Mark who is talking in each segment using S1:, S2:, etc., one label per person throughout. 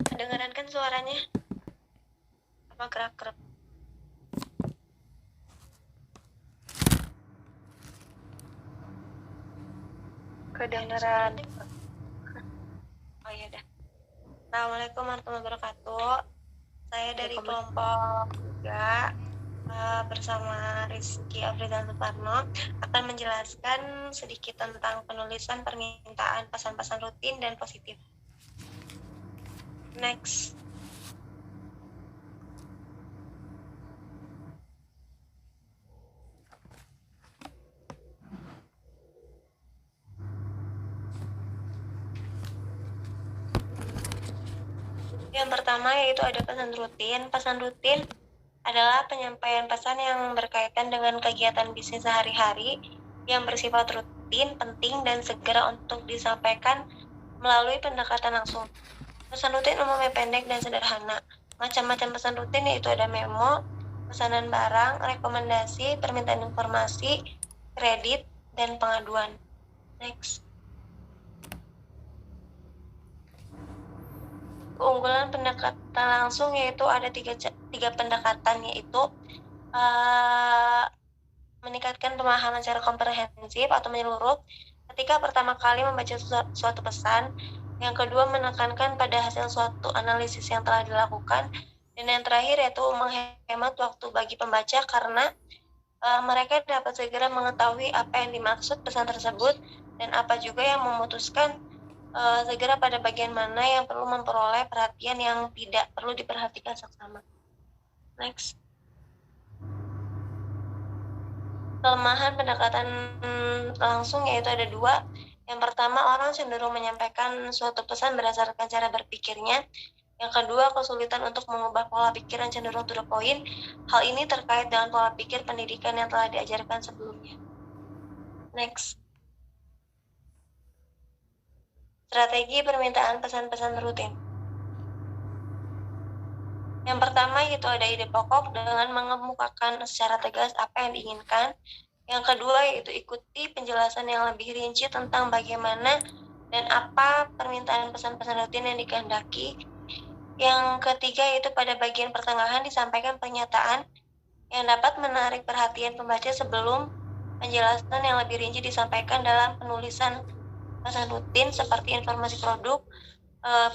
S1: Kedengaran kan suaranya? Apa gerak-gerak? Kedengaran. Oh iya dah. Assalamualaikum warahmatullahi wabarakatuh. Saya dari kelompok 3 bersama Rizky Afridan Suparno akan menjelaskan sedikit tentang penulisan permintaan pesan-pesan rutin dan positif. Next. Yang pertama yaitu ada pesan rutin. Pesan rutin adalah penyampaian pesan yang berkaitan dengan kegiatan bisnis sehari-hari yang bersifat rutin, penting, dan segera untuk disampaikan melalui pendekatan langsung. Pesan rutin umumnya pendek dan sederhana. Macam-macam pesan rutin yaitu ada memo, pesanan barang, rekomendasi, permintaan informasi, kredit, dan pengaduan. Next. Keunggulan pendekatan langsung yaitu ada tiga pendekatan, yaitu meningkatkan pemahaman secara komprehensif atau menyeluruh ketika pertama kali membaca suatu pesan. Yang kedua, menekankan pada hasil suatu analisis yang telah dilakukan. Dan yang terakhir yaitu menghemat waktu bagi pembaca karena mereka dapat segera mengetahui apa yang dimaksud pesan tersebut dan apa juga yang memutuskan segera pada bagian mana yang perlu memperoleh perhatian yang tidak perlu diperhatikan seksama. Next. Kelemahan pendekatan langsung yaitu ada dua. Yang pertama, orang cenderung menyampaikan suatu pesan berdasarkan cara berpikirnya. Yang kedua, kesulitan untuk mengubah pola pikir yang cenderung to the point. Hal ini terkait dengan pola pikir pendidikan yang telah diajarkan sebelumnya. Next. Strategi permintaan pesan-pesan rutin. Yang pertama yaitu ada ide pokok dengan mengemukakan secara tegas apa yang diinginkan. Yang kedua yaitu ikuti penjelasan yang lebih rinci tentang bagaimana dan apa permintaan pesan-pesan rutin yang dikehendaki. Yang ketiga yaitu pada bagian pertengahan disampaikan pernyataan yang dapat menarik perhatian pembaca sebelum penjelasan yang lebih rinci disampaikan dalam penulisan pesan rutin seperti informasi produk.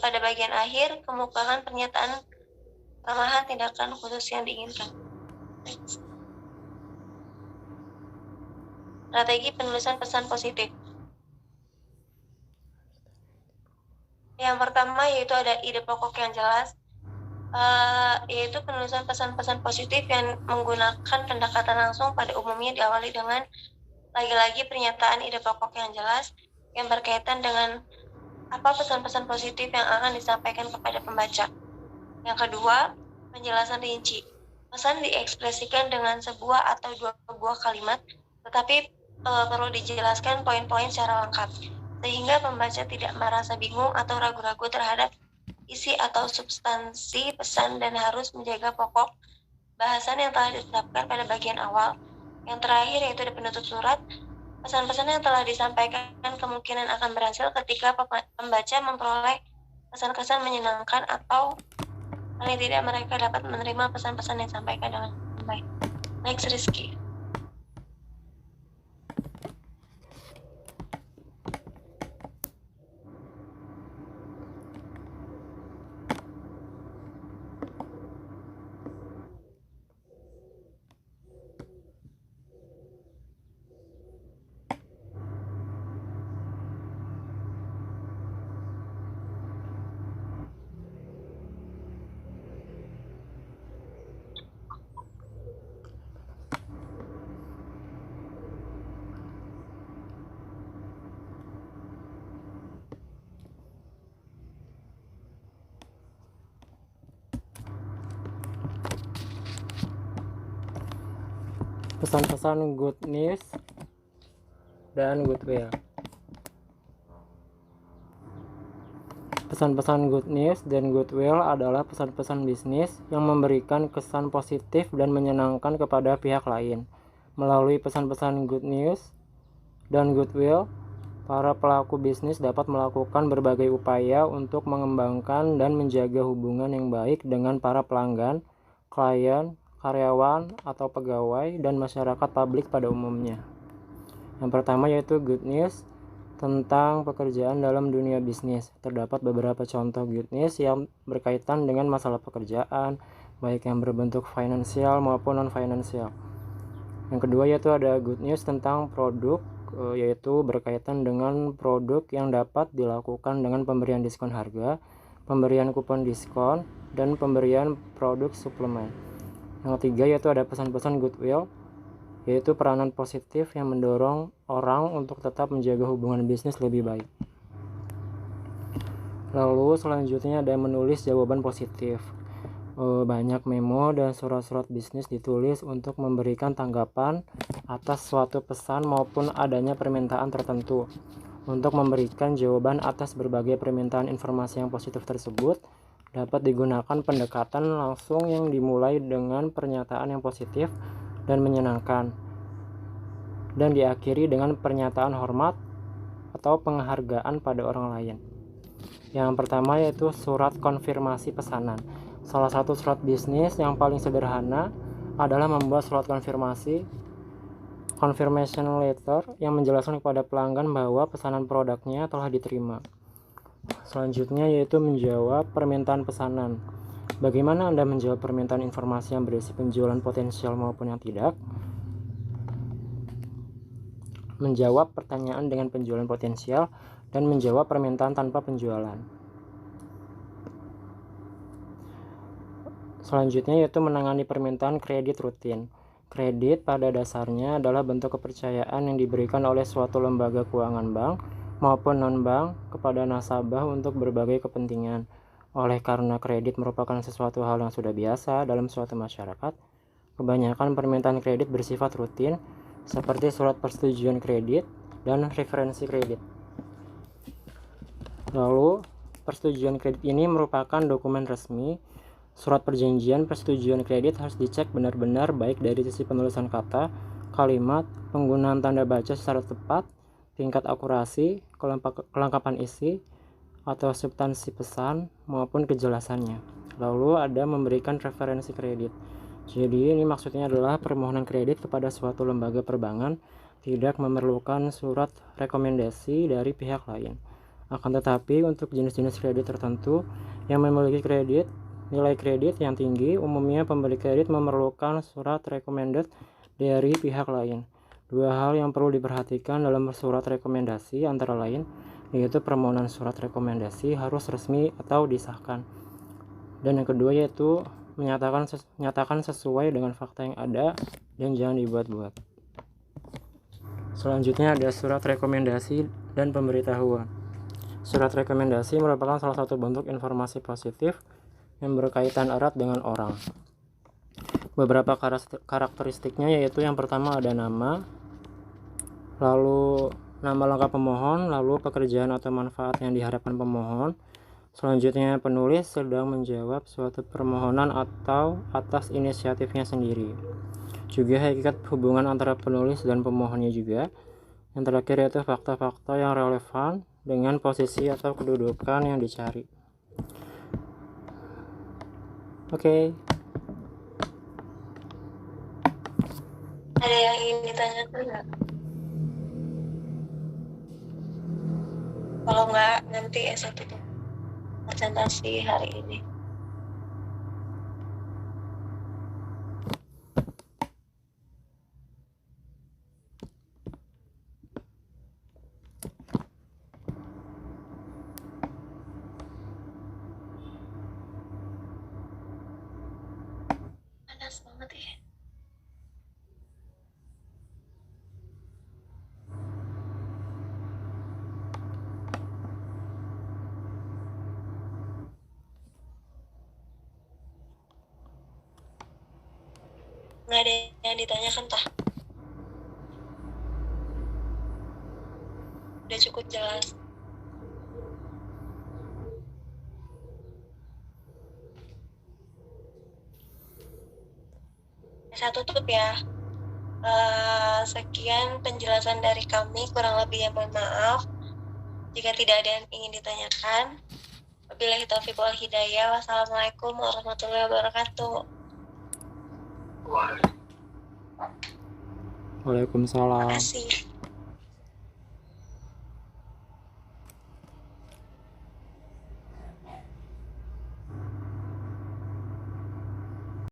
S1: Pada bagian akhir, kemukakan pernyataan tambahan tindakan khusus yang diinginkan. Strategi penulisan pesan positif. Yang pertama yaitu ada ide pokok yang jelas, yaitu penulisan pesan-pesan positif yang menggunakan pendekatan langsung pada umumnya diawali dengan lagi-lagi pernyataan ide pokok yang jelas yang berkaitan dengan apa pesan-pesan positif yang akan disampaikan kepada pembaca. Yang kedua, penjelasan rinci. Pesan diekspresikan dengan sebuah atau dua buah kalimat, tetapi perlu dijelaskan poin-poin secara lengkap, sehingga pembaca tidak merasa bingung atau ragu-ragu terhadap isi atau substansi pesan dan harus menjaga pokok bahasan yang telah ditetapkan pada bagian awal. Yang terakhir yaitu ada penutup surat. Pesan-pesan yang telah disampaikan kemungkinan akan berhasil ketika pembaca memperoleh kesan-kesan menyenangkan atau paling tidak mereka dapat menerima pesan-pesan yang disampaikan dengan baik. Next, Rizky.
S2: Pesan-pesan good news dan goodwill. Pesan-pesan good news dan goodwill adalah pesan-pesan bisnis yang memberikan kesan positif dan menyenangkan kepada pihak lain. Melalui pesan-pesan good news dan goodwill, Para pelaku bisnis dapat melakukan berbagai upaya untuk mengembangkan dan menjaga hubungan yang baik dengan para pelanggan, klien, karyawan, atau pegawai, dan masyarakat publik pada umumnya. Yang pertama yaitu good news tentang pekerjaan dalam dunia bisnis. Terdapat beberapa contoh good news yang berkaitan dengan masalah pekerjaan, baik yang berbentuk finansial maupun non-finansial. Yang kedua yaitu ada good news tentang produk, yaitu berkaitan dengan produk yang dapat dilakukan dengan pemberian diskon harga, pemberian kupon diskon, dan pemberian produk suplemen. Yang ketiga yaitu ada pesan-pesan goodwill, yaitu peranan positif yang mendorong orang untuk tetap menjaga hubungan bisnis lebih baik. Lalu selanjutnya ada menulis jawaban positif. Banyak memo dan surat-surat bisnis ditulis untuk memberikan tanggapan atas suatu pesan maupun adanya permintaan tertentu. Untuk memberikan jawaban atas berbagai permintaan informasi yang positif tersebut, dapat digunakan pendekatan langsung yang dimulai dengan pernyataan yang positif dan menyenangkan, dan diakhiri dengan pernyataan hormat atau penghargaan pada orang lain. Yang pertama yaitu surat konfirmasi pesanan. Salah satu surat bisnis yang paling sederhana adalah membuat surat konfirmation letter yang menjelaskan kepada pelanggan bahwa pesanan produknya telah diterima. Selanjutnya yaitu menjawab permintaan pesanan. Bagaimana Anda menjawab permintaan informasi yang berisi penjualan potensial maupun yang tidak? Menjawab pertanyaan dengan penjualan potensial dan menjawab permintaan tanpa penjualan. Selanjutnya yaitu menangani permintaan kredit rutin. Kredit pada dasarnya adalah bentuk kepercayaan yang diberikan oleh suatu lembaga keuangan bank maupun non-bank kepada nasabah untuk berbagai kepentingan. Oleh karena kredit merupakan sesuatu hal yang sudah biasa dalam suatu masyarakat, kebanyakan permintaan kredit bersifat rutin, seperti surat persetujuan kredit dan referensi kredit. Lalu, persetujuan kredit ini merupakan dokumen resmi. Surat perjanjian persetujuan kredit harus dicek benar-benar baik dari sisi penulisan kata, kalimat, penggunaan tanda baca secara tepat, tingkat akurasi, kelengkapan isi, atau substansi pesan, maupun kejelasannya. Lalu ada memberikan referensi kredit. Jadi ini maksudnya adalah permohonan kredit kepada suatu lembaga perbankan tidak memerlukan surat rekomendasi dari pihak lain. Akan tetapi untuk jenis-jenis kredit tertentu yang memiliki nilai kredit yang tinggi, umumnya pemberi kredit memerlukan surat recommended dari pihak lain. Dua hal yang perlu diperhatikan dalam surat rekomendasi antara lain, yaitu permohonan surat rekomendasi harus resmi atau disahkan. Dan yang kedua yaitu menyatakan sesuai dengan fakta yang ada dan jangan dibuat-buat. Selanjutnya ada surat rekomendasi dan pemberitahuan. Surat rekomendasi merupakan salah satu bentuk informasi positif yang berkaitan erat dengan orang. Beberapa karakteristiknya yaitu yang pertama ada nama, lalu nama lengkap pemohon, lalu pekerjaan atau manfaat yang diharapkan pemohon. Selanjutnya penulis sedang menjawab suatu permohonan atau atas inisiatifnya sendiri. Juga hakikat hubungan antara penulis dan pemohonnya juga. Yang terakhir yaitu fakta-fakta yang relevan dengan posisi atau kedudukan yang dicari. Oke.
S1: Ada yang ingin ditanyakan nggak? Kalau nggak, nanti S1 tuh presentasi hari ini. Panas banget ya. Nggak ada yang ditanyakan tah? Udah cukup jelas. Saya tutup ya. Sekian penjelasan dari kami, kurang lebihnya mohon maaf. Jika tidak ada yang ingin ditanyakan, wabillahi taufiq wal hidayah. Wassalamualaikum warahmatullahi wabarakatuh.
S2: Waalaikumsalam.
S1: Terima kasih.